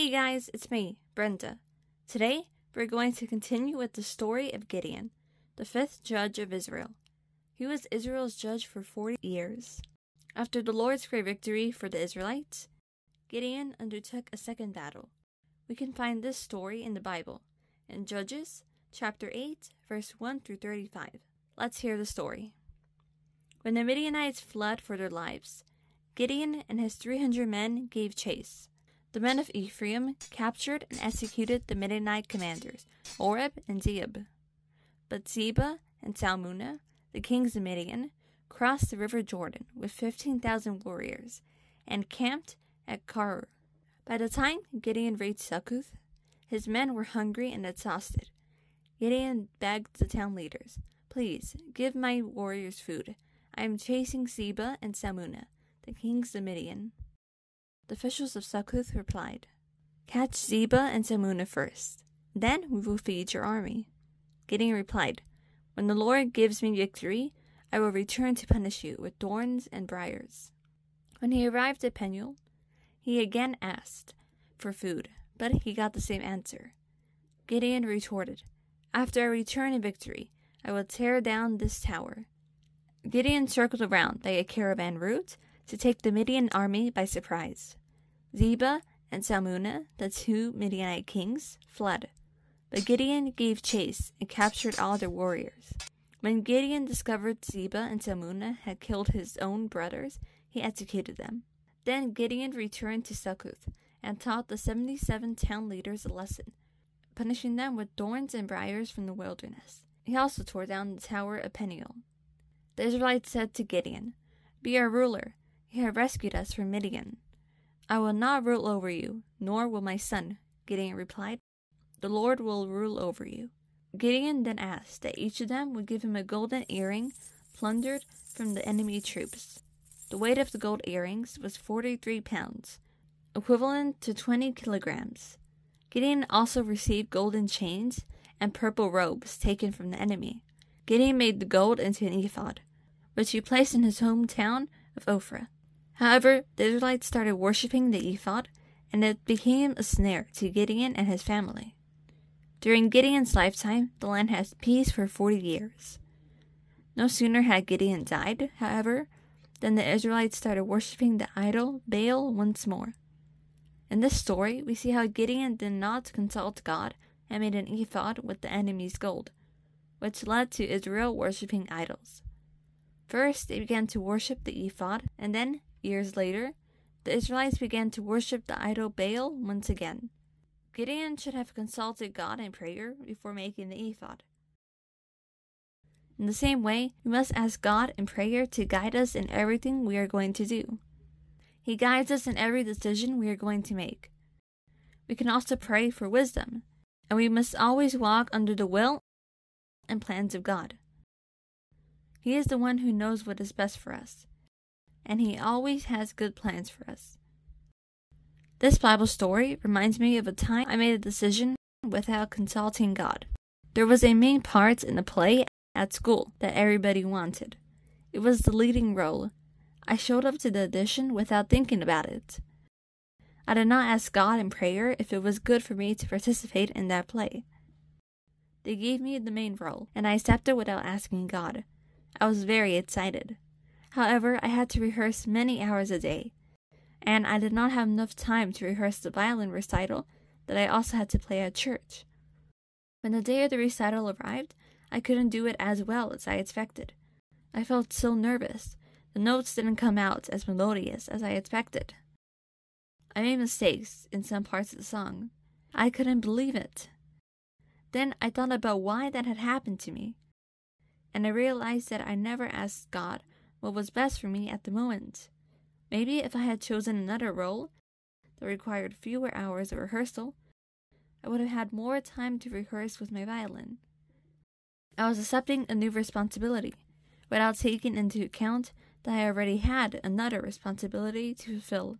Hey guys, it's me, Brenda. Today, we're going to continue with the story of Gideon, the fifth judge of Israel. He was Israel's judge for 40 years. After the Lord's great victory for the Israelites, Gideon undertook a second battle. We can find this story in the Bible, in Judges, chapter 8, verse 1 through 35. Let's hear the story. When the Midianites fled for their lives, Gideon and his 300 men gave chase. The men of Ephraim captured and executed the Midianite commanders, Oreb and Zeeb. But Zeba and Salmunna, the kings of Midian, crossed the river Jordan with 15,000 warriors and camped at Karur. By the time Gideon reached Succoth, his men were hungry and exhausted. Gideon begged the town leaders, "Please, give my warriors food. I am chasing Zeba and Salmunna, the kings of Midian." The officials of Succoth replied, "Catch Zeba and Salmunna first. Then we will feed your army." Gideon replied, "When the Lord gives me victory, I will return to punish you with thorns and briars." When he arrived at Penuel, he again asked for food, but he got the same answer. Gideon retorted, "After I return in victory, I will tear down this tower." Gideon circled around by a caravan route to take the Midian army by surprise. Zeba and Salmunna, the two Midianite kings, fled, but Gideon gave chase and captured all their warriors. When Gideon discovered Zeba and Salmunna had killed his own brothers, he executed them. Then Gideon returned to Succoth and taught the 77 town leaders a lesson, punishing them with thorns and briars from the wilderness. He also tore down the tower of Penuel. The Israelites said to Gideon, "Be our ruler. You have rescued us from Midian." "I will not rule over you, nor will my son," Gideon replied. "The Lord will rule over you." Gideon then asked that each of them would give him a golden earring plundered from the enemy troops. The weight of the gold earrings was 43 pounds, equivalent to 20 kilograms. Gideon also received golden chains and purple robes taken from the enemy. Gideon made the gold into an ephod, which he placed in his hometown of Ophrah. However, the Israelites started worshipping the ephod, and it became a snare to Gideon and his family. During Gideon's lifetime, the land had peace for 40 years. No sooner had Gideon died, however, than the Israelites started worshipping the idol Baal once more. In this story, we see how Gideon did not consult God and made an ephod with the enemy's gold, which led to Israel worshipping idols. First, they began to worship the ephod, and then, years later, the Israelites began to worship the idol Baal once again. Gideon should have consulted God in prayer before making the ephod. In the same way, we must ask God in prayer to guide us in everything we are going to do. He guides us in every decision we are going to make. We can also pray for wisdom, and we must always walk under the will and plans of God. He is the one who knows what is best for us, and He always has good plans for us. This Bible story reminds me of a time I made a decision without consulting God. There was a main part in the play at school that everybody wanted. It was the leading role. I showed up to the audition without thinking about it. I did not ask God in prayer if it was good for me to participate in that play. They gave me the main role, and I accepted without asking God. I was very excited. However, I had to rehearse many hours a day, and I did not have enough time to rehearse the violin recital that I also had to play at church. When the day of the recital arrived, I couldn't do it as well as I expected. I felt so nervous. The notes didn't come out as melodious as I expected. I made mistakes in some parts of the song. I couldn't believe it. Then I thought about why that had happened to me, and I realized that I never asked God what was best for me at the moment. Maybe if I had chosen another role that required fewer hours of rehearsal, I would have had more time to rehearse with my violin. I was accepting a new responsibility without taking into account that I already had another responsibility to fulfill.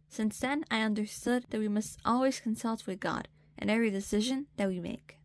Since then, I understood that we must always consult with God in every decision that we make.